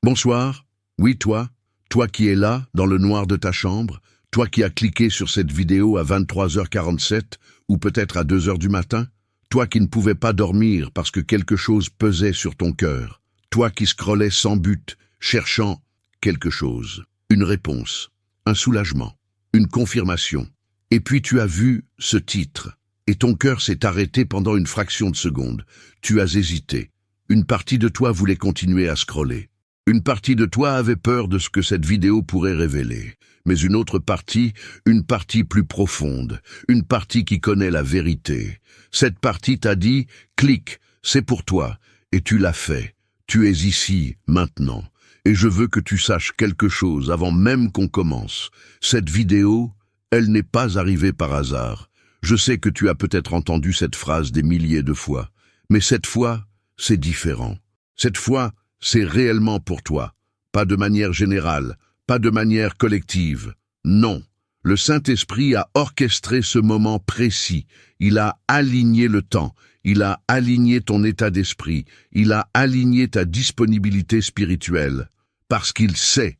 Bonsoir. Oui, toi qui es là, dans le noir de ta chambre, toi qui as cliqué sur cette vidéo à 23h47 ou peut-être à 2h du matin, toi qui ne pouvais pas dormir parce que quelque chose pesait sur ton cœur, toi qui scrollais sans but, cherchant quelque chose, une réponse, un soulagement, une confirmation. Et puis tu as vu ce titre, et ton cœur s'est arrêté pendant une fraction de seconde. Tu as hésité. Une partie de toi voulait continuer à scroller. Une partie de toi avait peur de ce que cette vidéo pourrait révéler. Mais une autre partie, une partie plus profonde, une partie qui connaît la vérité. Cette partie t'a dit « Clique, c'est pour toi ». Et tu l'as fait. Tu es ici, maintenant. Et je veux que tu saches quelque chose avant même qu'on commence. Cette vidéo, elle n'est pas arrivée par hasard. Je sais que tu as peut-être entendu cette phrase des milliers de fois. Mais cette fois, c'est différent. Cette fois, c'est réellement pour toi. Pas de manière générale, pas de manière collective. Non. Le Saint-Esprit a orchestré ce moment précis. Il a aligné le temps. Il a aligné ton état d'esprit. Il a aligné ta disponibilité spirituelle. Parce qu'il sait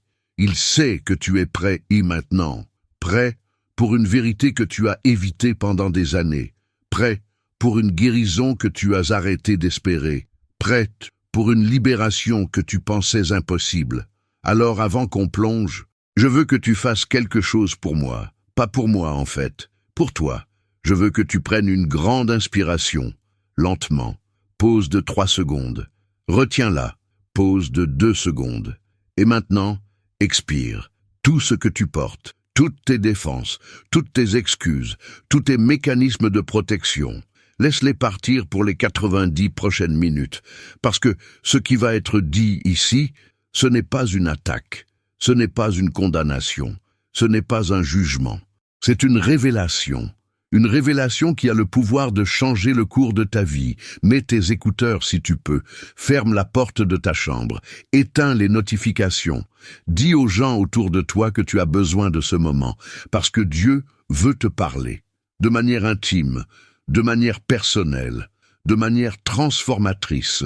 que tu es prêt et maintenant. Prêt pour une vérité que tu as évitée pendant des années. Prêt pour une guérison que tu as arrêté d'espérer. Prête pour une libération que tu pensais impossible. Alors avant qu'on plonge, je veux que tu fasses quelque chose pour moi. Pas pour moi en fait, pour toi. Je veux que tu prennes une grande inspiration. Lentement, pause de 3 secondes. Retiens-la, pause de 2 secondes. Et maintenant, expire. Tout ce que tu portes, toutes tes défenses, toutes tes excuses, tous tes mécanismes de protection. Laisse-les partir pour les 90 prochaines minutes, parce que ce qui va être dit ici, ce n'est pas une attaque, ce n'est pas une condamnation, ce n'est pas un jugement. C'est une révélation qui a le pouvoir de changer le cours de ta vie. Mets tes écouteurs si tu peux, ferme la porte de ta chambre, éteins les notifications. Dis aux gens autour de toi que tu as besoin de ce moment, parce que Dieu veut te parler, de manière intime, de manière personnelle, de manière transformatrice,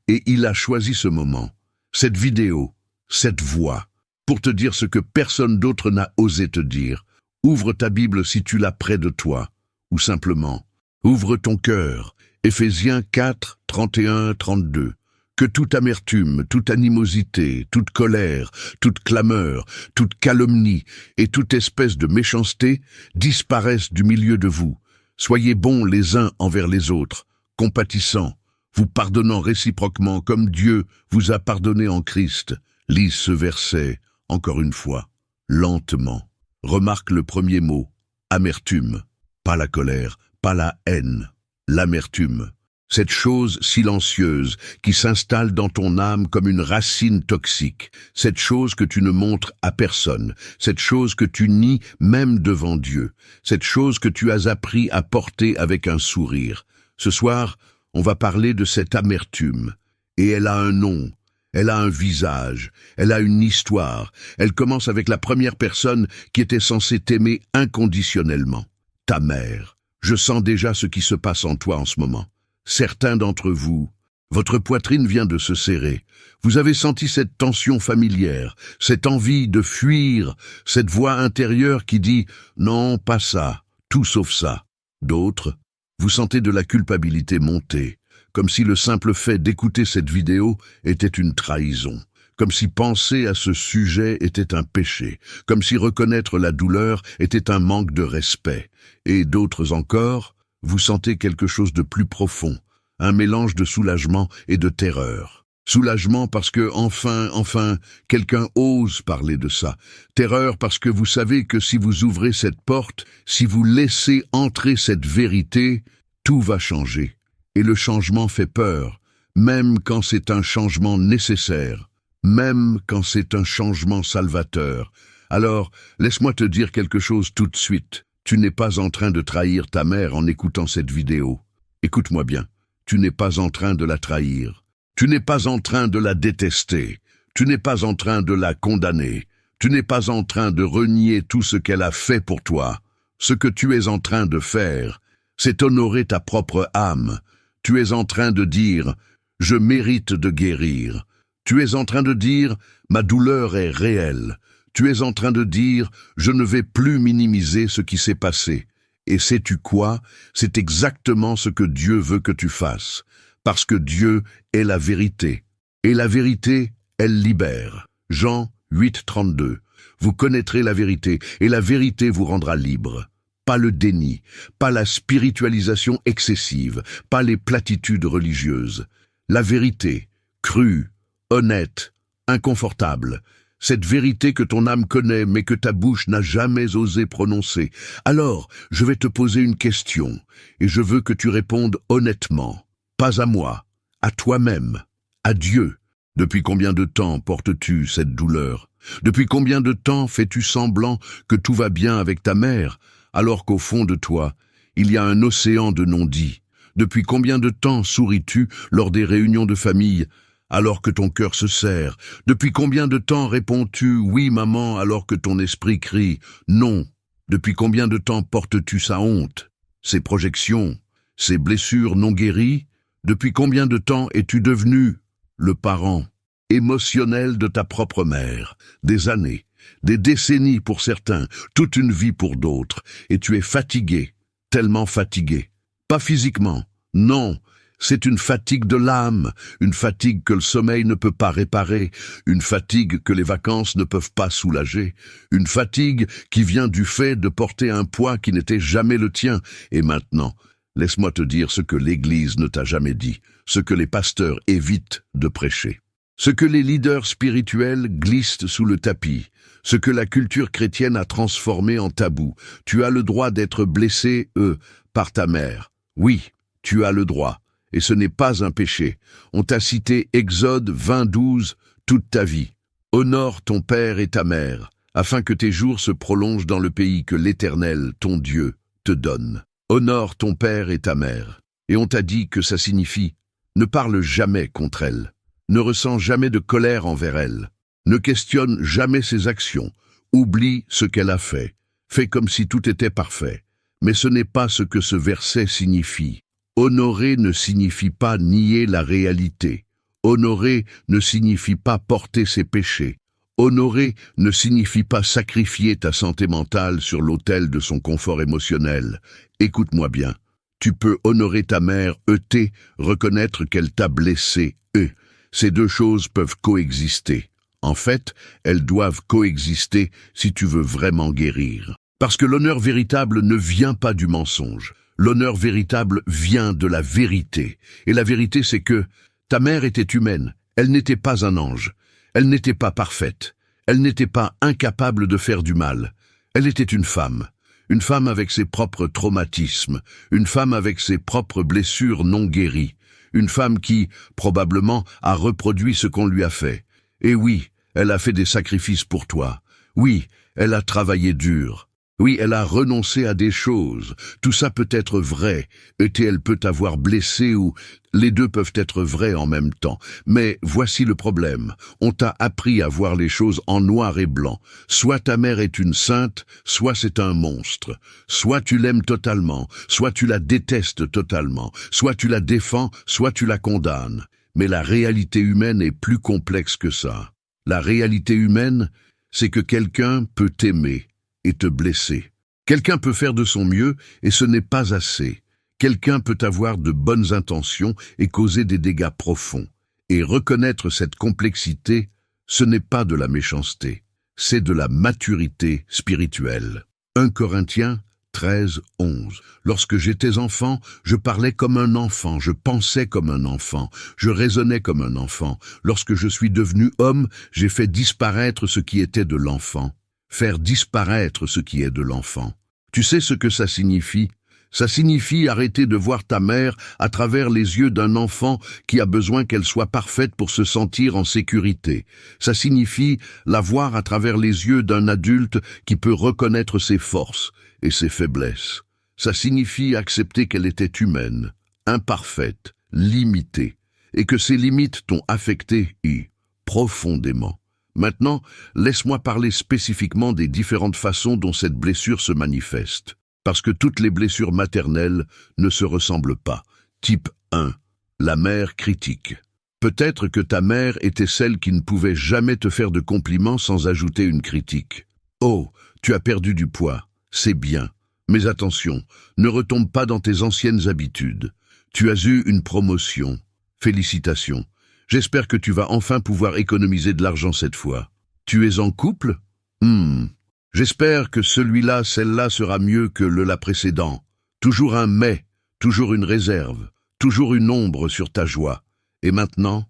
et il a choisi ce moment, cette vidéo, cette voix, pour te dire ce que personne d'autre n'a osé te dire. Ouvre ta Bible si tu l'as près de toi, ou simplement, ouvre ton cœur. Éphésiens 4, 31, 32. Que toute amertume, toute animosité, toute colère, toute clameur, toute calomnie et toute espèce de méchanceté disparaissent du milieu de vous. Soyez bons les uns envers les autres, compatissants, vous pardonnant réciproquement comme Dieu vous a pardonné en Christ. Lis ce verset, encore une fois, lentement. Remarque le premier mot, amertume, pas la colère, pas la haine, l'amertume. Cette chose silencieuse qui s'installe dans ton âme comme une racine toxique, cette chose que tu ne montres à personne, cette chose que tu nies même devant Dieu, cette chose que tu as appris à porter avec un sourire. Ce soir, on va parler de cette amertume, et elle a un nom, elle a un visage, elle a une histoire. Elle commence avec la première personne qui était censée t'aimer inconditionnellement, ta mère. Je sens déjà ce qui se passe en toi en ce moment. Certains d'entre vous, votre poitrine vient de se serrer. Vous avez senti cette tension familière, cette envie de fuir, cette voix intérieure qui dit « Non, pas ça, tout sauf ça ». D'autres, vous sentez de la culpabilité monter, comme si le simple fait d'écouter cette vidéo était une trahison, comme si penser à ce sujet était un péché, comme si reconnaître la douleur était un manque de respect. Et d'autres encore, vous sentez quelque chose de plus profond, un mélange de soulagement et de terreur. Soulagement parce que, enfin, quelqu'un ose parler de ça. Terreur parce que vous savez que si vous ouvrez cette porte, si vous laissez entrer cette vérité, tout va changer. Et le changement fait peur, même quand c'est un changement nécessaire, même quand c'est un changement salvateur. Alors, laisse-moi te dire quelque chose tout de suite. Tu n'es pas en train de trahir ta mère en écoutant cette vidéo. Écoute-moi bien, tu n'es pas en train de la trahir. Tu n'es pas en train de la détester. Tu n'es pas en train de la condamner. Tu n'es pas en train de renier tout ce qu'elle a fait pour toi. Ce que tu es en train de faire, c'est honorer ta propre âme. Tu es en train de dire « Je mérite de guérir ». Tu es en train de dire « ma douleur est réelle ». Tu es en train de dire « je ne vais plus minimiser ce qui s'est passé ». Et sais-tu quoi? C'est exactement ce que Dieu veut que tu fasses. Parce que Dieu est la vérité. Et la vérité, elle libère. Jean 8, 32. Vous connaîtrez la vérité, et la vérité vous rendra libre. Pas le déni, pas la spiritualisation excessive, pas les platitudes religieuses. La vérité, crue, honnête, inconfortable. Cette vérité que ton âme connaît mais que ta bouche n'a jamais osé prononcer. Alors, je vais te poser une question, et je veux que tu répondes honnêtement. Pas à moi, à toi-même, à Dieu. Depuis combien de temps portes-tu cette douleur? Depuis combien de temps fais-tu semblant que tout va bien avec ta mère, alors qu'au fond de toi, il y a un océan de non-dits? Depuis combien de temps souris-tu lors des réunions de famille, alors que ton cœur se serre? Depuis combien de temps réponds-tu « oui, maman » alors que ton esprit crie « non » Depuis combien de temps portes-tu sa honte, ses projections, ses blessures non guéries? Depuis combien de temps es-tu devenu le parent émotionnel de ta propre mère? Des années, des décennies pour certains, toute une vie pour d'autres, et tu es fatigué, tellement fatigué. Pas physiquement, non. C'est une fatigue de l'âme, une fatigue que le sommeil ne peut pas réparer, une fatigue que les vacances ne peuvent pas soulager, une fatigue qui vient du fait de porter un poids qui n'était jamais le tien. Et maintenant, laisse-moi te dire ce que l'Église ne t'a jamais dit, ce que les pasteurs évitent de prêcher, ce que les leaders spirituels glissent sous le tapis, ce que la culture chrétienne a transformé en tabou. Tu as le droit d'être blessé, par ta mère. Oui, tu as le droit. Et ce n'est pas un péché. On t'a cité Exode 20:12 toute ta vie. Honore ton père et ta mère, afin que tes jours se prolongent dans le pays que l'Éternel, ton Dieu, te donne. Honore ton père et ta mère. Et on t'a dit que ça signifie ne parle jamais contre elle, ne ressens jamais de colère envers elle, ne questionne jamais ses actions, oublie ce qu'elle a fait, fais comme si tout était parfait. Mais ce n'est pas ce que ce verset signifie. Honorer ne signifie pas nier la réalité. Honorer ne signifie pas porter ses péchés. Honorer ne signifie pas sacrifier ta santé mentale sur l'autel de son confort émotionnel. Écoute-moi bien. Tu peux honorer ta mère, reconnaître qu'elle t'a blessé, Ces deux choses peuvent coexister. En fait, elles doivent coexister si tu veux vraiment guérir. Parce que l'honneur véritable ne vient pas du mensonge. L'honneur véritable vient de la vérité. Et la vérité, c'est que ta mère était humaine. Elle n'était pas un ange. Elle n'était pas parfaite. Elle n'était pas incapable de faire du mal. Elle était une femme avec ses propres traumatismes, une femme avec ses propres blessures non guéries, une femme qui, probablement, a reproduit ce qu'on lui a fait. Et oui, elle a fait des sacrifices pour toi. Oui, elle a travaillé dur. Oui, elle a renoncé à des choses. Tout ça peut être vrai, et elle peut t'avoir blessé ou les deux peuvent être vrais en même temps. Mais voici le problème. On t'a appris à voir les choses en noir et blanc. Soit ta mère est une sainte, soit c'est un monstre. Soit tu l'aimes totalement, soit tu la détestes totalement. Soit tu la défends, soit tu la condamnes. Mais la réalité humaine est plus complexe que ça. La réalité humaine, c'est que quelqu'un peut t'aimer et te blesser. Quelqu'un peut faire de son mieux et ce n'est pas assez. Quelqu'un peut avoir de bonnes intentions et causer des dégâts profonds. Et reconnaître cette complexité, ce n'est pas de la méchanceté, c'est de la maturité spirituelle. 1 Corinthiens 13, 11. Lorsque j'étais enfant, je parlais comme un enfant, je pensais comme un enfant, je raisonnais comme un enfant. Lorsque je suis devenu homme, j'ai fait disparaître ce qui était de l'enfant. Faire disparaître ce qui est de l'enfant. Tu sais ce que ça signifie? Ça signifie arrêter de voir ta mère à travers les yeux d'un enfant qui a besoin qu'elle soit parfaite pour se sentir en sécurité. Ça signifie la voir à travers les yeux d'un adulte qui peut reconnaître ses forces et ses faiblesses. Ça signifie accepter qu'elle était humaine, imparfaite, limitée, et que ses limites t'ont affecté profondément. Maintenant, laisse-moi parler spécifiquement des différentes façons dont cette blessure se manifeste. Parce que toutes les blessures maternelles ne se ressemblent pas. Type 1. La mère critique. Peut-être que ta mère était celle qui ne pouvait jamais te faire de compliments sans ajouter une critique. Oh, tu as perdu du poids, c'est bien. Mais attention, ne retombe pas dans tes anciennes habitudes. Tu as eu une promotion. Félicitations. J'espère que tu vas enfin pouvoir économiser de l'argent cette fois. Tu es en couple? J'espère que celui-là, celle-là sera mieux que la précédent. Toujours un mais, toujours une réserve, toujours une ombre sur ta joie. Et maintenant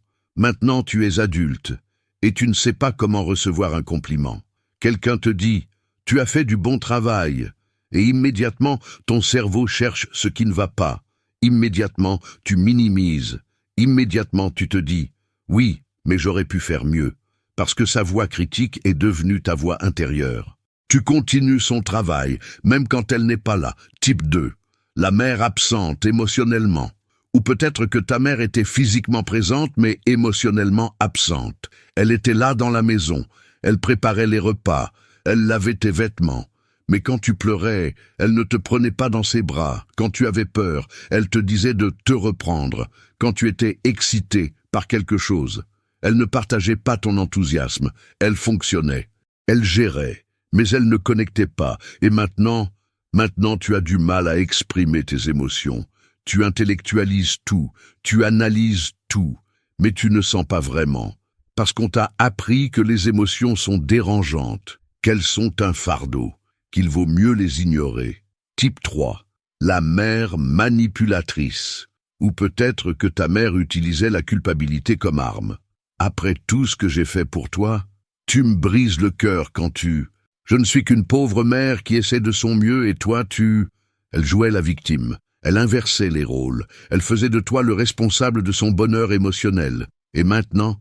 tu es adulte, et tu ne sais pas comment recevoir un compliment. Quelqu'un te dit « Tu as fait du bon travail », et immédiatement ton cerveau cherche ce qui ne va pas. Immédiatement tu minimises. Immédiatement tu te dis « Oui, mais j'aurais pu faire mieux », parce que sa voix critique est devenue ta voix intérieure. Tu continues son travail, même quand elle n'est pas là. Type 2. La mère absente émotionnellement. Ou peut-être que ta mère était physiquement présente, mais émotionnellement absente. Elle était là dans la maison. Elle préparait les repas. Elle lavait tes vêtements. Mais quand tu pleurais, elle ne te prenait pas dans ses bras. Quand tu avais peur, elle te disait de te reprendre. Quand tu étais excité par quelque chose, elle ne partageait pas ton enthousiasme. Elle fonctionnait. Elle gérait. Mais elle ne connectait pas. Et maintenant tu as du mal à exprimer tes émotions. Tu intellectualises tout, tu analyses tout, mais tu ne sens pas vraiment. Parce qu'on t'a appris que les émotions sont dérangeantes, qu'elles sont un fardeau, qu'il vaut mieux les ignorer. Type 3. La mère manipulatrice. Ou peut-être que ta mère utilisait la culpabilité comme arme. Après tout ce que j'ai fait pour toi, tu me brises le cœur quand tu... Je ne suis qu'une pauvre mère qui essaie de son mieux et toi tu... Elle jouait la victime. Elle inversait les rôles. Elle faisait de toi le responsable de son bonheur émotionnel. Et maintenant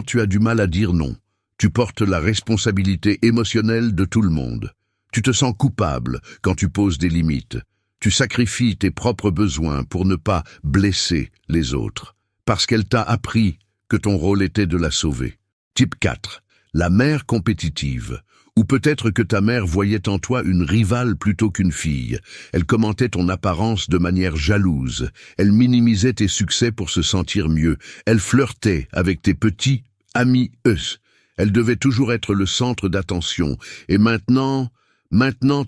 tu as du mal à dire non. Tu portes la responsabilité émotionnelle de tout le monde. Tu te sens coupable quand tu poses des limites. Tu sacrifies tes propres besoins pour ne pas blesser les autres. Parce qu'elle t'a appris que ton rôle était de la sauver. Type 4. La mère compétitive. Ou peut-être que ta mère voyait en toi une rivale plutôt qu'une fille. Elle commentait ton apparence de manière jalouse. Elle minimisait tes succès pour se sentir mieux. Elle flirtait avec tes petits amis eux. Elle devait toujours être le centre d'attention. Et maintenant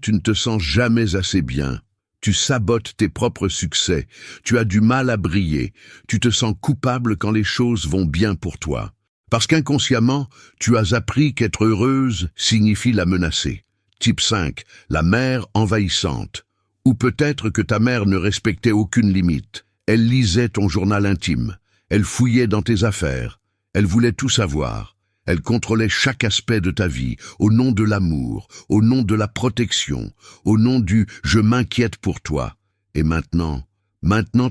tu ne te sens jamais assez bien. Tu sabotes tes propres succès. Tu as du mal à briller. Tu te sens coupable quand les choses vont bien pour toi. Parce qu'inconsciemment, tu as appris qu'être heureuse signifie la menacer. Type 5. La mère envahissante. Ou peut-être que ta mère ne respectait aucune limite. Elle lisait ton journal intime. Elle fouillait dans tes affaires. Elle voulait tout savoir. Elle contrôlait chaque aspect de ta vie, au nom de l'amour, au nom de la protection, au nom du « je m'inquiète pour toi ». Et maintenant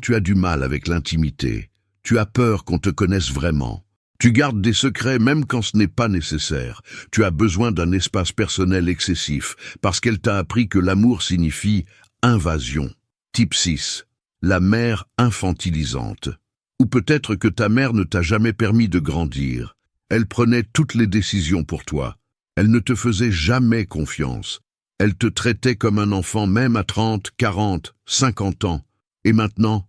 tu as du mal avec l'intimité. Tu as peur qu'on te connaisse vraiment. Tu gardes des secrets même quand ce n'est pas nécessaire. Tu as besoin d'un espace personnel excessif, parce qu'elle t'a appris que l'amour signifie invasion. Type 6. La mère infantilisante. Ou peut-être que ta mère ne t'a jamais permis de grandir. Elle prenait toutes les décisions pour toi. Elle ne te faisait jamais confiance. Elle te traitait comme un enfant même à 30, 40, 50 ans. Et maintenant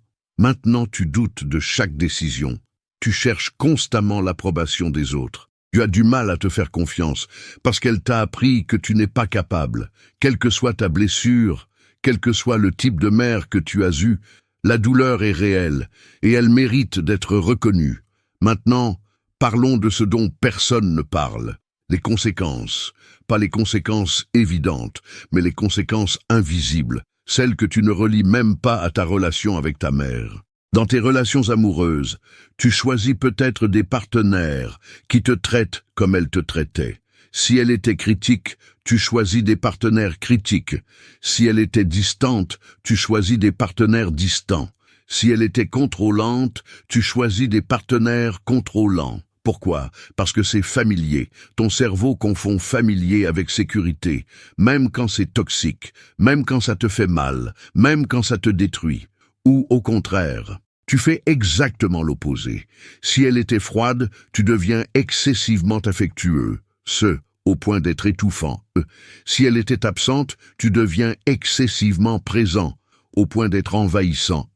tu doutes de chaque décision. Tu cherches constamment l'approbation des autres. Tu as du mal à te faire confiance parce qu'elle t'a appris que tu n'es pas capable. Quelle que soit ta blessure, quel que soit le type de mère que tu as eu, la douleur est réelle et elle mérite d'être reconnue. Maintenant, parlons de ce dont personne ne parle. Les conséquences. Pas les conséquences évidentes, mais les conséquences invisibles. Celles que tu ne relis même pas à ta relation avec ta mère. Dans tes relations amoureuses, tu choisis peut-être des partenaires qui te traitent comme elle te traitait. Si elle était critique, tu choisis des partenaires critiques. Si elle était distante, tu choisis des partenaires distants. Si elle était contrôlante, tu choisis des partenaires contrôlants. Pourquoi? Parce que c'est familier. Ton cerveau confond familier avec sécurité, même quand c'est toxique, même quand ça te fait mal, même quand ça te détruit. Ou au contraire, tu fais exactement l'opposé. Si elle était froide, tu deviens excessivement affectueux, au point d'être étouffant. Si elle était absente, tu deviens excessivement présent, au point d'être envahissant.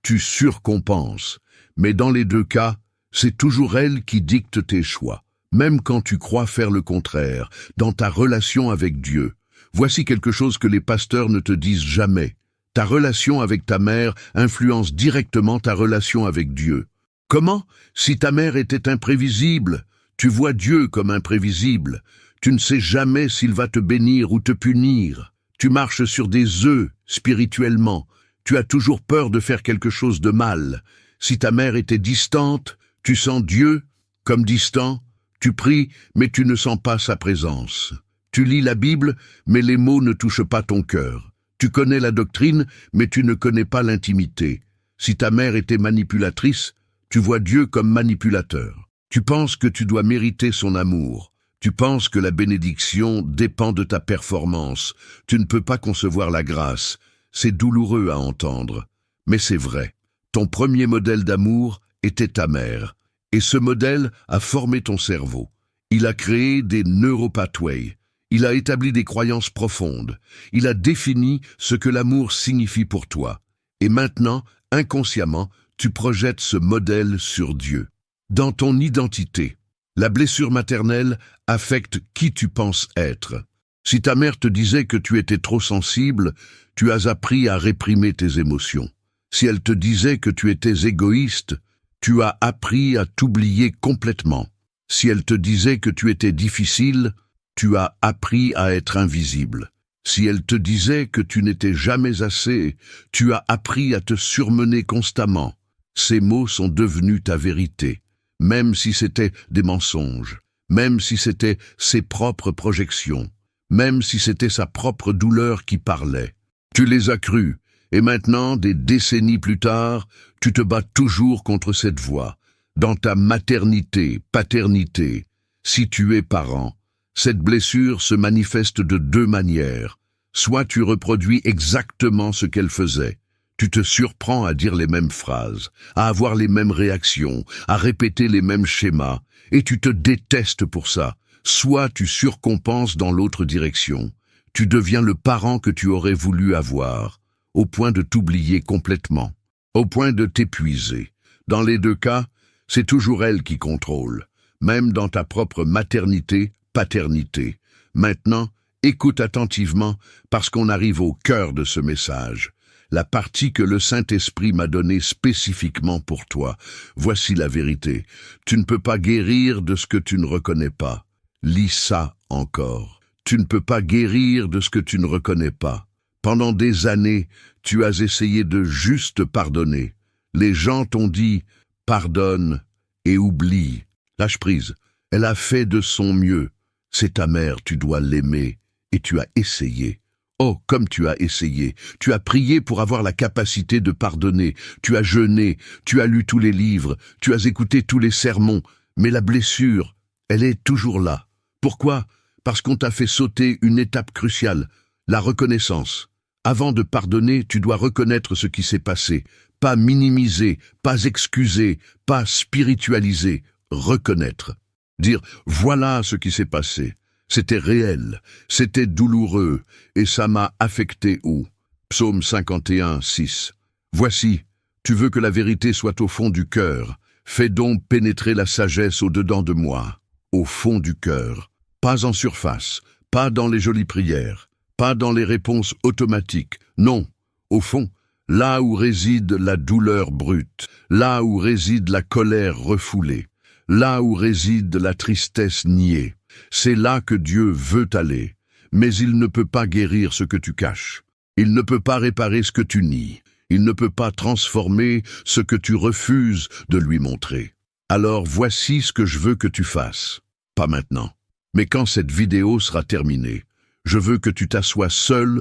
Tu surcompenses. Mais dans les deux cas, C'est toujours elle qui dicte tes choix, même quand tu crois faire le contraire, dans ta relation avec Dieu. Voici quelque chose que les pasteurs ne te disent jamais. Ta relation avec ta mère influence directement ta relation avec Dieu. Comment? Si ta mère était imprévisible, tu vois Dieu comme imprévisible. Tu ne sais jamais s'il va te bénir ou te punir. Tu marches sur des œufs spirituellement. Tu as toujours peur de faire quelque chose de mal. Si ta mère était distante, tu sens Dieu comme distant. Tu pries, mais tu ne sens pas sa présence. Tu lis la Bible, mais les mots ne touchent pas ton cœur. Tu connais la doctrine, mais tu ne connais pas l'intimité. Si ta mère était manipulatrice, tu vois Dieu comme manipulateur. Tu penses que tu dois mériter son amour. Tu penses que la bénédiction dépend de ta performance. Tu ne peux pas concevoir la grâce. C'est douloureux à entendre. Mais c'est vrai. Ton premier modèle d'amour était ta mère. Et ce modèle a formé ton cerveau. Il a créé des neuropathways. Il a établi des croyances profondes. Il a défini ce que l'amour signifie pour toi. Et maintenant, inconsciemment, tu projettes ce modèle sur Dieu. Dans ton identité, la blessure maternelle affecte qui tu penses être. Si ta mère te disait que tu étais trop sensible, tu as appris à réprimer tes émotions. Si elle te disait que tu étais égoïste, tu as appris à t'oublier complètement. Si elle te disait que tu étais difficile, tu as appris à être invisible. Si elle te disait que tu n'étais jamais assez, tu as appris à te surmener constamment. Ces mots sont devenus ta vérité, même si c'était des mensonges, même si c'était ses propres projections, même si c'était sa propre douleur qui parlait. Tu les as crus, et maintenant, des décennies plus tard, tu te bats toujours contre cette voix. Dans ta maternité, paternité, si tu es parent, cette blessure se manifeste de deux manières. Soit tu reproduis exactement ce qu'elle faisait. Tu te surprends à dire les mêmes phrases, à avoir les mêmes réactions, à répéter les mêmes schémas, et tu te détestes pour ça. Soit tu surcompenses dans l'autre direction. Tu deviens le parent que tu aurais voulu avoir, au point de t'oublier complètement, au point de t'épuiser. Dans les deux cas, c'est toujours elle qui contrôle, même dans ta propre maternité, paternité. Maintenant, écoute attentivement parce qu'on arrive au cœur de ce message. La partie que le Saint-Esprit m'a donnée spécifiquement pour toi. Voici la vérité. Tu ne peux pas guérir de ce que tu ne reconnais pas. Lis ça encore. Tu ne peux pas guérir de ce que tu ne reconnais pas. Pendant des années, tu as essayé de juste pardonner. Les gens t'ont dit « pardonne et oublie ». Lâche prise. Elle a fait de son mieux. C'est ta mère, tu dois l'aimer. Et tu as essayé. Oh, comme tu as essayé. Tu as prié pour avoir la capacité de pardonner. Tu as jeûné. Tu as lu tous les livres. Tu as écouté tous les sermons. Mais la blessure, elle est toujours là. Pourquoi? Parce qu'on t'a fait sauter une étape cruciale, la reconnaissance. Avant de pardonner, tu dois reconnaître ce qui s'est passé. Pas minimiser, pas excuser, pas spiritualiser. Reconnaître. Dire « voilà ce qui s'est passé ». C'était réel, c'était douloureux, et ça m'a affecté où? Psaume 51, 6. Voici, tu veux que la vérité soit au fond du cœur. Fais donc pénétrer la sagesse au-dedans de moi, au fond du cœur. Pas en surface, pas dans les jolies prières, pas dans les réponses automatiques. Non, au fond, là où réside la douleur brute, là où réside la colère refoulée, là où réside la tristesse niée. C'est là que Dieu veut aller, mais il ne peut pas guérir ce que tu caches. Il ne peut pas réparer ce que tu nies. Il ne peut pas transformer ce que tu refuses de lui montrer. Alors voici ce que je veux que tu fasses. Pas maintenant, mais quand cette vidéo sera terminée. Je veux que tu t'assoies seul,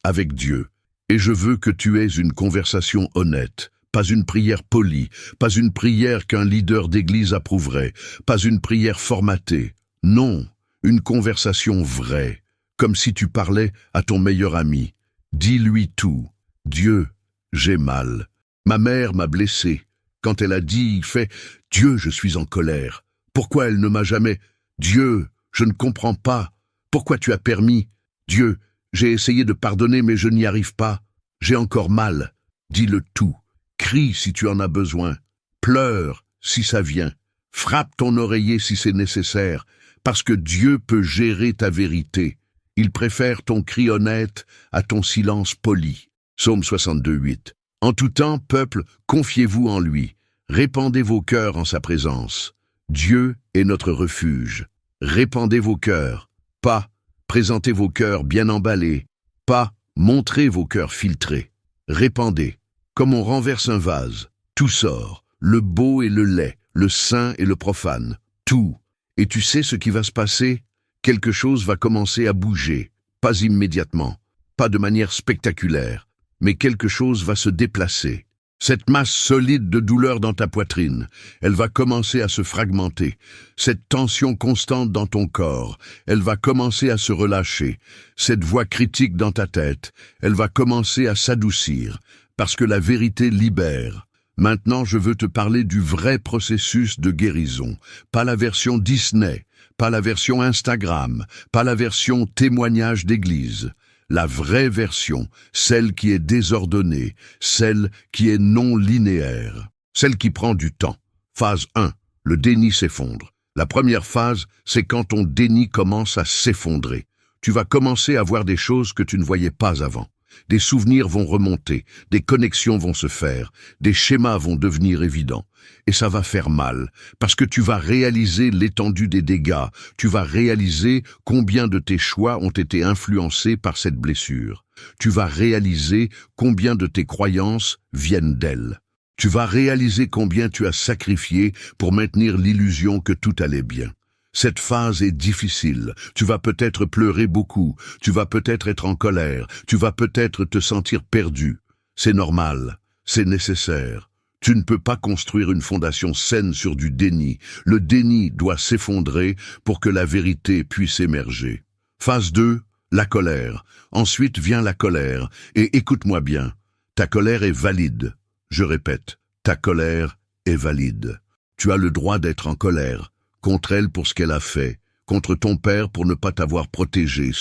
avec Dieu. Et je veux que tu aies une conversation honnête. Pas une prière polie, pas une prière qu'un leader d'église approuverait, pas une prière formatée. Non, une conversation vraie, comme si tu parlais à ton meilleur ami. Dis-lui tout. Dieu, j'ai mal. Ma mère m'a blessé. Quand elle a dit, il fait « Dieu, je suis en colère. Pourquoi elle ne m'a jamais... Dieu, je ne comprends pas. Pourquoi tu as permis? Dieu, j'ai essayé de pardonner mais je n'y arrive pas. J'ai encore mal. Dis-le tout. Crie si tu en as besoin. Pleure si ça vient. Frappe ton oreiller si c'est nécessaire, parce que Dieu peut gérer ta vérité. Il préfère ton cri honnête à ton silence poli. Psaume 62, 8. En tout temps, peuple, confiez-vous en lui. Répandez vos cœurs en sa présence. Dieu est notre refuge. Répandez vos cœurs. Pas, présentez vos cœurs bien emballés. Pas, montrez vos cœurs filtrés. Répandez. Comme on renverse un vase. Tout sort. Le beau et le laid. Le saint et le profane. Tout. Et tu sais ce qui va se passer? Quelque chose va commencer à bouger. Pas immédiatement. Pas de manière spectaculaire. Mais quelque chose va se déplacer. Cette masse solide de douleur dans ta poitrine, elle va commencer à se fragmenter. Cette tension constante dans ton corps, elle va commencer à se relâcher. Cette voix critique dans ta tête, elle va commencer à s'adoucir, parce que la vérité libère. Maintenant, je veux te parler du vrai processus de guérison, pas la version Disney, pas la version Instagram, pas la version témoignage d'église. La vraie version, celle qui est désordonnée, celle qui est non linéaire, celle qui prend du temps. Phase 1, le déni s'effondre. La première phase, c'est quand ton déni commence à s'effondrer. Tu vas commencer à voir des choses que tu ne voyais pas avant. Des souvenirs vont remonter, des connexions vont se faire, des schémas vont devenir évidents. Et ça va faire mal, parce que tu vas réaliser l'étendue des dégâts, tu vas réaliser combien de tes choix ont été influencés par cette blessure. Tu vas réaliser combien de tes croyances viennent d'elle. Tu vas réaliser combien tu as sacrifié pour maintenir l'illusion que tout allait bien. Cette phase est difficile, tu vas peut-être pleurer beaucoup, tu vas peut-être être en colère, tu vas peut-être te sentir perdu. C'est normal, c'est nécessaire. Tu ne peux pas construire une fondation saine sur du déni. Le déni doit s'effondrer pour que la vérité puisse émerger. Phase 2, la colère. Ensuite vient la colère. Et écoute-moi bien, ta colère est valide. Je répète, ta colère est valide. Tu as le droit d'être en colère. Contre elle pour ce qu'elle a fait, contre ton père pour ne pas t'avoir protégé,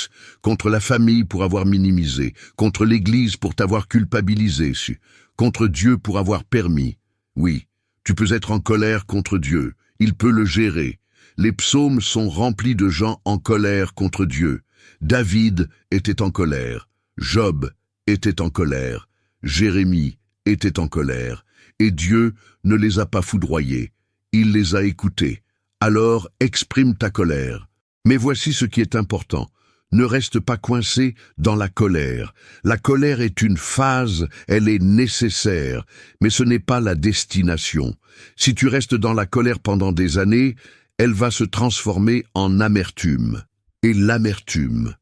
contre la famille pour avoir minimisé, contre l'Église pour t'avoir culpabilisé, contre Dieu pour avoir permis. Oui, tu peux être en colère contre Dieu, il peut le gérer. Les psaumes sont remplis de gens en colère contre Dieu. David était en colère, Job était en colère, Jérémie était en colère, et Dieu ne les a pas foudroyés, il les a écoutés. Alors exprime ta colère. Mais voici ce qui est important. Ne reste pas coincé dans la colère. La colère est une phase, elle est nécessaire, mais ce n'est pas la destination. Si tu restes dans la colère pendant des années, elle va se transformer en amertume. Et l'amertume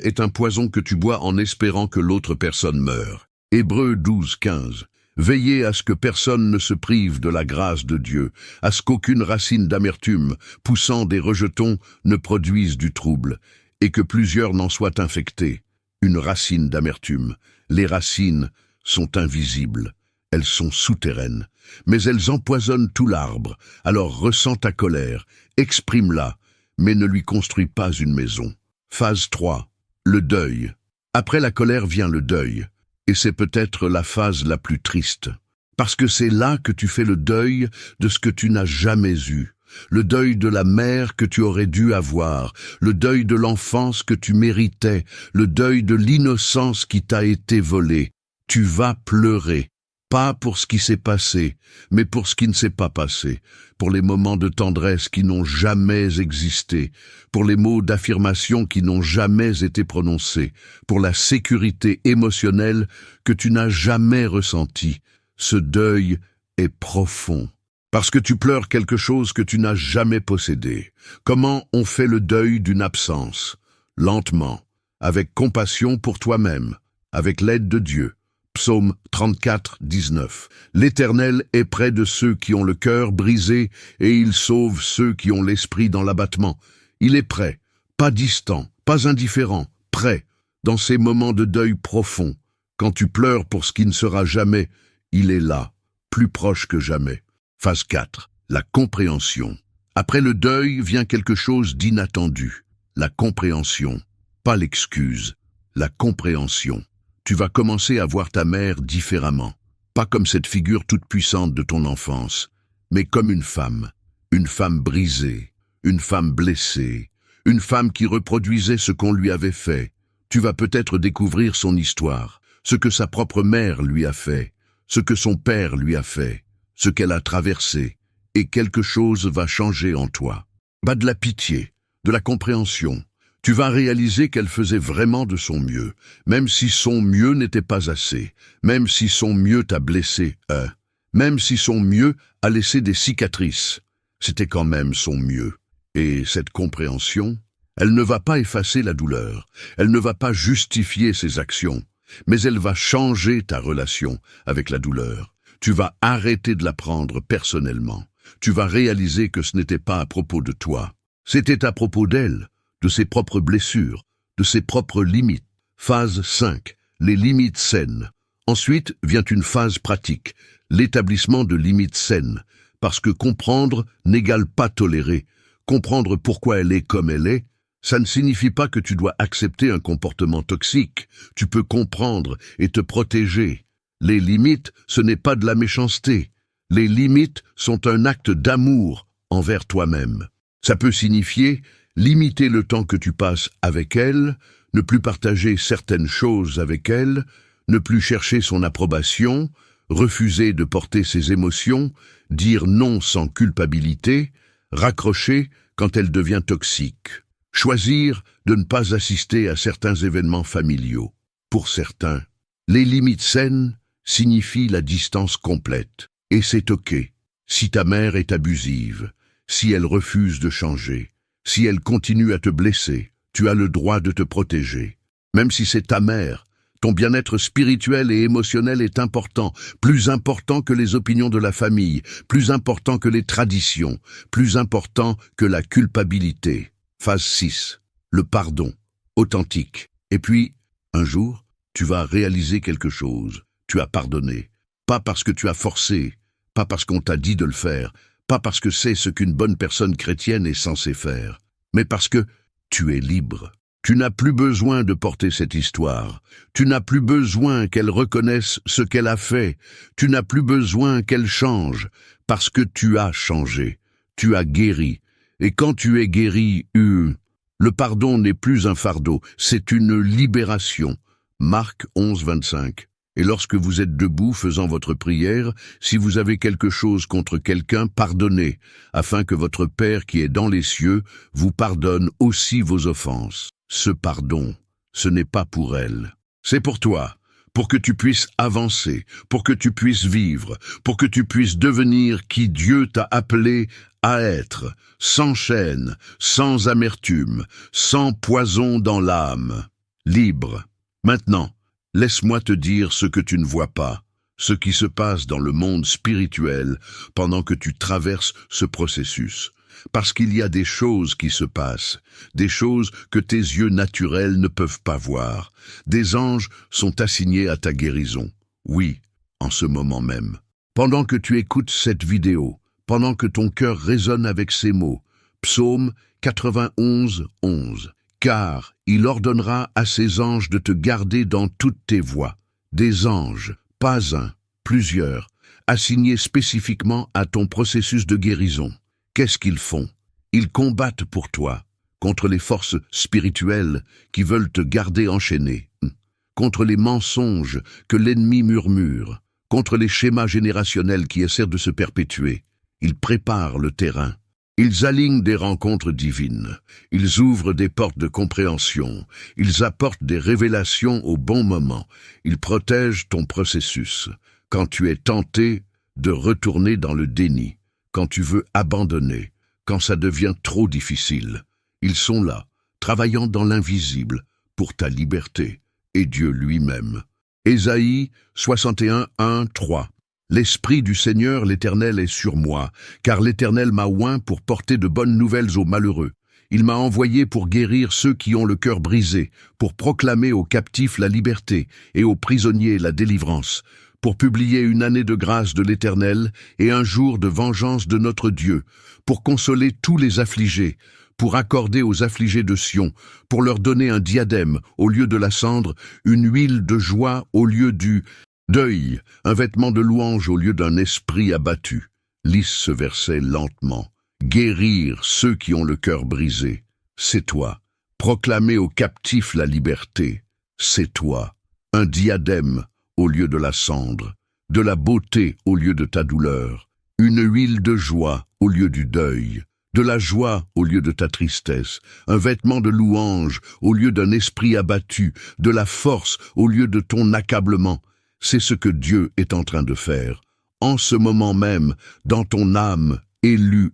est un poison que tu bois en espérant que l'autre personne meure. Hébreux 12, 15. Veillez à ce que personne ne se prive de la grâce de Dieu, à ce qu'aucune racine d'amertume, poussant des rejetons, ne produise du trouble, et que plusieurs n'en soient infectés. Une racine d'amertume. Les racines sont invisibles, elles sont souterraines, mais elles empoisonnent tout l'arbre. Alors ressens ta colère, exprime-la, mais ne lui construis pas une maison. Phase 3. Le deuil. Après la colère vient le deuil. Et c'est peut-être la phase la plus triste, parce que c'est là que tu fais le deuil de ce que tu n'as jamais eu, le deuil de la mère que tu aurais dû avoir, le deuil de l'enfance que tu méritais, le deuil de l'innocence qui t'a été volée. Tu vas pleurer, pas pour ce qui s'est passé, mais pour ce qui ne s'est pas passé, pour les moments de tendresse qui n'ont jamais existé, pour les mots d'affirmation qui n'ont jamais été prononcés, pour la sécurité émotionnelle que tu n'as jamais ressentie. Ce deuil est profond, parce que tu pleures quelque chose que tu n'as jamais possédé. Comment on fait le deuil d'une absence? Lentement, avec compassion pour toi-même, avec l'aide de Dieu. Psaume 34, 19. L'Éternel est près de ceux qui ont le cœur brisé et il sauve ceux qui ont l'esprit dans l'abattement. Il est prêt, pas distant, pas indifférent, prêt, dans ces moments de deuil profond. Quand tu pleures pour ce qui ne sera jamais, il est là, plus proche que jamais. Phase 4. La compréhension. Après le deuil vient quelque chose d'inattendu. La compréhension, pas l'excuse, la compréhension. Tu vas commencer à voir ta mère différemment, pas comme cette figure toute puissante de ton enfance, mais comme une femme brisée, une femme blessée, une femme qui reproduisait ce qu'on lui avait fait. Tu vas peut-être découvrir son histoire, ce que sa propre mère lui a fait, ce que son père lui a fait, ce qu'elle a traversé, et quelque chose va changer en toi. Pas de la pitié, de la compréhension. Tu vas réaliser qu'elle faisait vraiment de son mieux, même si son mieux n'était pas assez, même si son mieux t'a blessé, même si son mieux a laissé des cicatrices. C'était quand même son mieux. Et cette compréhension, elle ne va pas effacer la douleur, elle ne va pas justifier ses actions, mais elle va changer ta relation avec la douleur. Tu vas arrêter de la prendre personnellement. Tu vas réaliser que ce n'était pas à propos de toi. C'était à propos d'elle, de ses propres blessures, de ses propres limites. Phase 5. Les limites saines. Ensuite vient une phase pratique, l'établissement de limites saines, parce que comprendre n'égale pas tolérer. Comprendre pourquoi elle est comme elle est, ça ne signifie pas que tu dois accepter un comportement toxique. Tu peux comprendre et te protéger. Les limites, ce n'est pas de la méchanceté. Les limites sont un acte d'amour envers toi-même. Ça peut signifier limiter le temps que tu passes avec elle, ne plus partager certaines choses avec elle, ne plus chercher son approbation, refuser de porter ses émotions, dire non sans culpabilité, raccrocher quand elle devient toxique. Choisir de ne pas assister à certains événements familiaux. Pour certains, les limites saines signifient la distance complète. Et c'est ok. Si ta mère est abusive, si elle refuse de changer, si elle continue à te blesser, tu as le droit de te protéger. Même si c'est ta mère, ton bien-être spirituel et émotionnel est important, plus important que les opinions de la famille, plus important que les traditions, plus important que la culpabilité. Phase 6. Le pardon, authentique. Et puis, un jour, tu vas réaliser quelque chose. Tu as pardonné. Pas parce que tu as forcé, pas parce qu'on t'a dit de le faire, pas parce que c'est ce qu'une bonne personne chrétienne est censée faire, mais parce que tu es libre. Tu n'as plus besoin de porter cette histoire. Tu n'as plus besoin qu'elle reconnaisse ce qu'elle a fait. Tu n'as plus besoin qu'elle change, parce que tu as changé. Tu as guéri. Et quand tu es guéri, le pardon n'est plus un fardeau, c'est une libération. Marc 11, 25. Et lorsque vous êtes debout faisant votre prière, si vous avez quelque chose contre quelqu'un, pardonnez, afin que votre Père qui est dans les cieux vous pardonne aussi vos offenses. Ce pardon, ce n'est pas pour elle. C'est pour toi, pour que tu puisses avancer, pour que tu puisses vivre, pour que tu puisses devenir qui Dieu t'a appelé à être, sans chaîne, sans amertume, sans poison dans l'âme, libre. Maintenant, laisse-moi te dire ce que tu ne vois pas, ce qui se passe dans le monde spirituel pendant que tu traverses ce processus. Parce qu'il y a des choses qui se passent, des choses que tes yeux naturels ne peuvent pas voir. Des anges sont assignés à ta guérison. Oui, en ce moment même. Pendant que tu écoutes cette vidéo, pendant que ton cœur résonne avec ces mots, Psaume 91, 11. Car il ordonnera à ses anges de te garder dans toutes tes voies. Des anges, pas un, plusieurs, assignés spécifiquement à ton processus de guérison. Qu'est-ce qu'ils font? Ils combattent pour toi, contre les forces spirituelles qui veulent te garder enchaîné, contre les mensonges que l'ennemi murmure, contre les schémas générationnels qui essaient de se perpétuer. Ils préparent le terrain. Ils alignent des rencontres divines. Ils ouvrent des portes de compréhension. Ils apportent des révélations au bon moment. Ils protègent ton processus. Quand tu es tenté de retourner dans le déni, quand tu veux abandonner, quand ça devient trop difficile, ils sont là, travaillant dans l'invisible, pour ta liberté, et Dieu lui-même. Ésaïe 61, 1, 3. L'Esprit du Seigneur l'Éternel est sur moi, car l'Éternel m'a oint pour porter de bonnes nouvelles aux malheureux. Il m'a envoyé pour guérir ceux qui ont le cœur brisé, pour proclamer aux captifs la liberté et aux prisonniers la délivrance, pour publier une année de grâce de l'Éternel et un jour de vengeance de notre Dieu, pour consoler tous les affligés, pour accorder aux affligés de Sion, pour leur donner un diadème au lieu de la cendre, une huile de joie au lieu du deuil, un vêtement de louange au lieu d'un esprit abattu. Lise ce verset lentement. Guérir ceux qui ont le cœur brisé, c'est toi. Proclamer aux captifs la liberté, c'est toi. Un diadème au lieu de la cendre, de la beauté au lieu de ta douleur, une huile de joie au lieu du deuil, de la joie au lieu de ta tristesse, un vêtement de louange au lieu d'un esprit abattu, de la force au lieu de ton accablement. C'est ce que Dieu est en train de faire, en ce moment même, dans ton âme élue.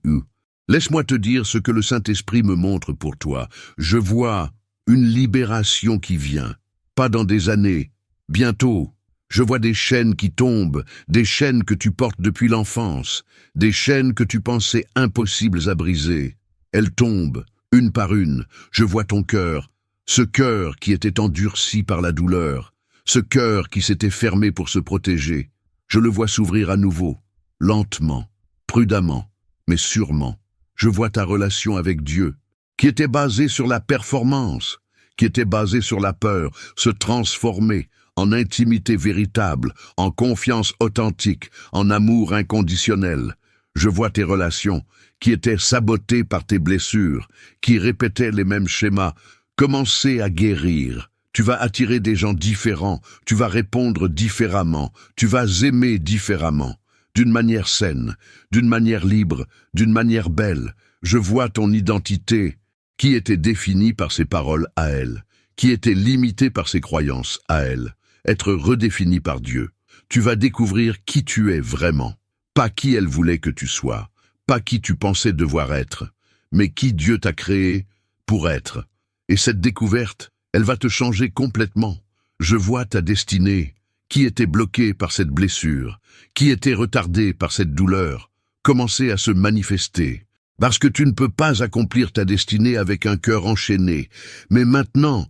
Laisse-moi te dire ce que le Saint-Esprit me montre pour toi. Je vois une libération qui vient, pas dans des années, bientôt. Je vois des chaînes qui tombent, des chaînes que tu portes depuis l'enfance, des chaînes que tu pensais impossibles à briser. Elles tombent, une par une. Je vois ton cœur, ce cœur qui était endurci par la douleur, ce cœur qui s'était fermé pour se protéger. Je le vois s'ouvrir à nouveau, lentement, prudemment, mais sûrement. Je vois ta relation avec Dieu, qui était basée sur la performance, qui était basée sur la peur, se transformer en intimité véritable, en confiance authentique, en amour inconditionnel. Je vois tes relations, qui étaient sabotées par tes blessures, qui répétaient les mêmes schémas, commencer à guérir. Tu vas attirer des gens différents, tu vas répondre différemment, tu vas aimer différemment. D'une manière saine, d'une manière libre, d'une manière belle. Je vois ton identité, qui était définie par ses paroles à elle, qui était limitée par ses croyances à elle, être redéfinie par Dieu. Tu vas découvrir qui tu es vraiment, pas qui elle voulait que tu sois, pas qui tu pensais devoir être, mais qui Dieu t'a créé pour être. Et cette découverte, elle va te changer complètement. Je vois ta destinée, qui était bloquée par cette blessure, qui était retardée par cette douleur, commencer à se manifester. Parce que tu ne peux pas accomplir ta destinée avec un cœur enchaîné. Mais maintenant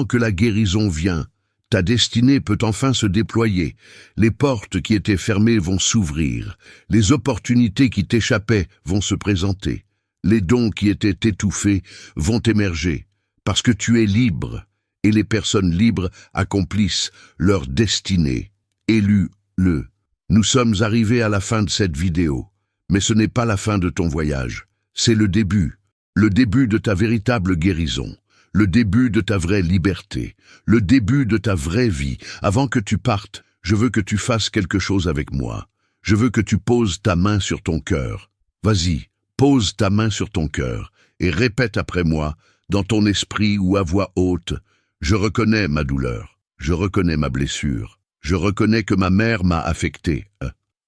que la guérison vient, ta destinée peut enfin se déployer. Les portes qui étaient fermées vont s'ouvrir. Les opportunités qui t'échappaient vont se présenter. Les dons qui étaient étouffés vont émerger. Parce que tu es libre. Et les personnes libres accomplissent leur destinée. Élu-le. Nous sommes arrivés à la fin de cette vidéo, mais ce n'est pas la fin de ton voyage. C'est le début de ta véritable guérison, le début de ta vraie liberté, le début de ta vraie vie. Avant que tu partes, je veux que tu fasses quelque chose avec moi. Je veux que tu poses ta main sur ton cœur. Vas-y, pose ta main sur ton cœur et répète après moi, dans ton esprit ou à voix haute, je reconnais ma douleur, je reconnais ma blessure, je reconnais que ma mère m'a affecté,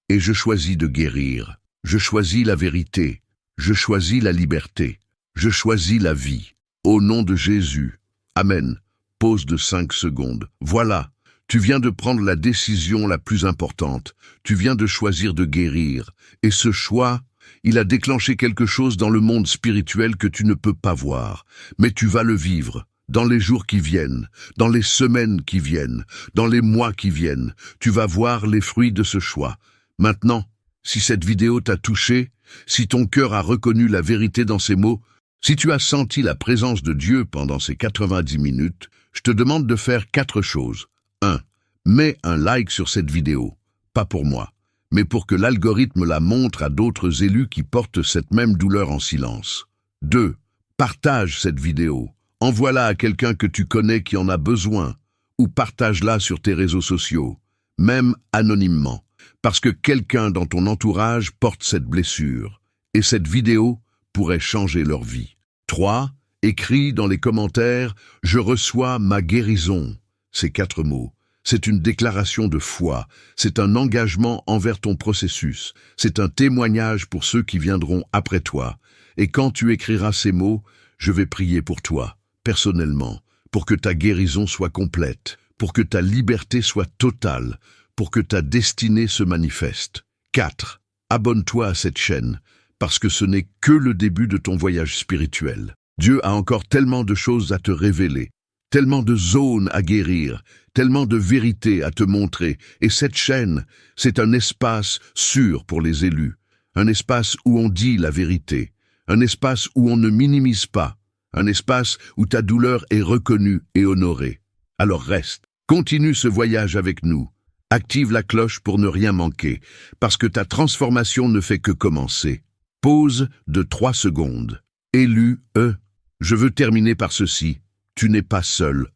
et je choisis de guérir, je choisis la vérité, je choisis la liberté, je choisis la vie. Au nom de Jésus, Amen. Pause de 5 secondes. Voilà, tu viens de prendre la décision la plus importante, tu viens de choisir de guérir, et ce choix, il a déclenché quelque chose dans le monde spirituel que tu ne peux pas voir, mais tu vas le vivre. Dans les jours qui viennent, dans les semaines qui viennent, dans les mois qui viennent, tu vas voir les fruits de ce choix. Maintenant, si cette vidéo t'a touché, si ton cœur a reconnu la vérité dans ces mots, si tu as senti la présence de Dieu pendant ces 90 minutes, je te demande de faire 4 choses. 1. Mets un like sur cette vidéo, pas pour moi, mais pour que l'algorithme la montre à d'autres élus qui portent cette même douleur en silence. 2. Partage cette vidéo. Envoie-la à quelqu'un que tu connais qui en a besoin, ou partage-la sur tes réseaux sociaux, même anonymement, parce que quelqu'un dans ton entourage porte cette blessure, et cette vidéo pourrait changer leur vie. 3. Écris dans les commentaires « Je reçois ma guérison ». Ces 4 mots. C'est une déclaration de foi, c'est un engagement envers ton processus, c'est un témoignage pour ceux qui viendront après toi. Et quand tu écriras ces mots, je vais prier pour toi. Personnellement, pour que ta guérison soit complète, pour que ta liberté soit totale, pour que ta destinée se manifeste. 4. Abonne-toi à cette chaîne, parce que ce n'est que le début de ton voyage spirituel. Dieu a encore tellement de choses à te révéler, tellement de zones à guérir, tellement de vérités à te montrer. Et cette chaîne, c'est un espace sûr pour les élus, un espace où on dit la vérité, un espace où on ne minimise pas, un espace où ta douleur est reconnue et honorée. Alors reste, continue ce voyage avec nous. Active la cloche pour ne rien manquer, parce que ta transformation ne fait que commencer. Pause de 3 secondes. Élu, je veux terminer par ceci. Tu n'es pas seul,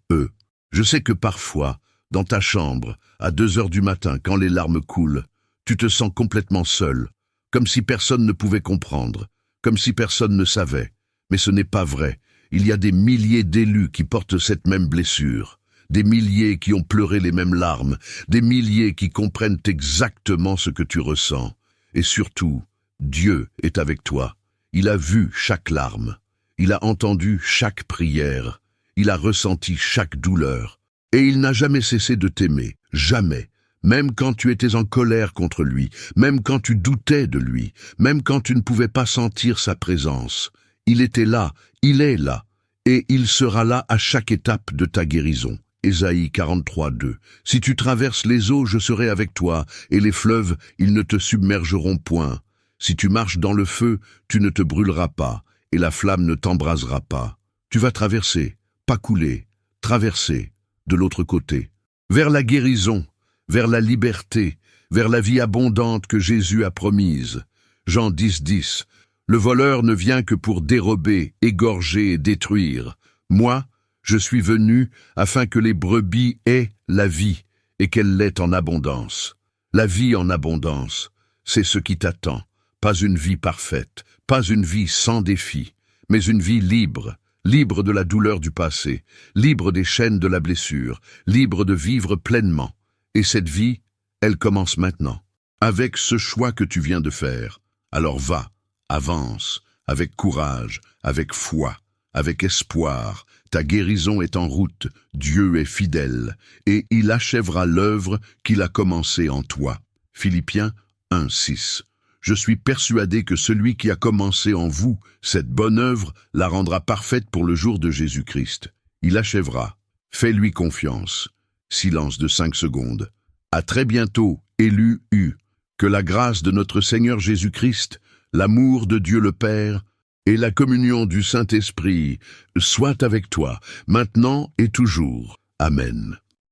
Je sais que parfois, dans ta chambre, à 2 heures du matin, quand les larmes coulent, tu te sens complètement seul, comme si personne ne pouvait comprendre, comme si personne ne savait. Mais ce n'est pas vrai. Il y a des milliers d'élus qui portent cette même blessure, des milliers qui ont pleuré les mêmes larmes, des milliers qui comprennent exactement ce que tu ressens. Et surtout, Dieu est avec toi. Il a vu chaque larme. Il a entendu chaque prière. Il a ressenti chaque douleur. Et il n'a jamais cessé de t'aimer. Jamais. Même quand tu étais en colère contre lui, même quand tu doutais de lui, même quand tu ne pouvais pas sentir sa présence. Il était là, il est là, et il sera là à chaque étape de ta guérison. Ésaïe 43, 2. Si tu traverses les eaux, je serai avec toi, et les fleuves, ils ne te submergeront point. Si tu marches dans le feu, tu ne te brûleras pas, et la flamme ne t'embrasera pas. Tu vas traverser, pas couler, traverser, de l'autre côté, vers la guérison, vers la liberté, vers la vie abondante que Jésus a promise. Jean 10, 10. Le voleur ne vient que pour dérober, égorger et détruire. Moi, je suis venu afin que les brebis aient la vie et qu'elle l'ait en abondance. La vie en abondance, c'est ce qui t'attend. Pas une vie parfaite, pas une vie sans défi, mais une vie libre, libre de la douleur du passé, libre des chaînes de la blessure, libre de vivre pleinement. Et cette vie, elle commence maintenant, avec ce choix que tu viens de faire. Alors va, avance, avec courage, avec foi, avec espoir. Ta guérison est en route, Dieu est fidèle, et il achèvera l'œuvre qu'il a commencée en toi. Philippiens 1, 6. Je suis persuadé que celui qui a commencé en vous cette bonne œuvre la rendra parfaite pour le jour de Jésus-Christ. Il achèvera. Fais-lui confiance. Silence de 5 secondes. À très bientôt, élu U. Que la grâce de notre Seigneur Jésus-Christ, l'amour de Dieu le Père et la communion du Saint-Esprit soient avec toi, maintenant et toujours. Amen.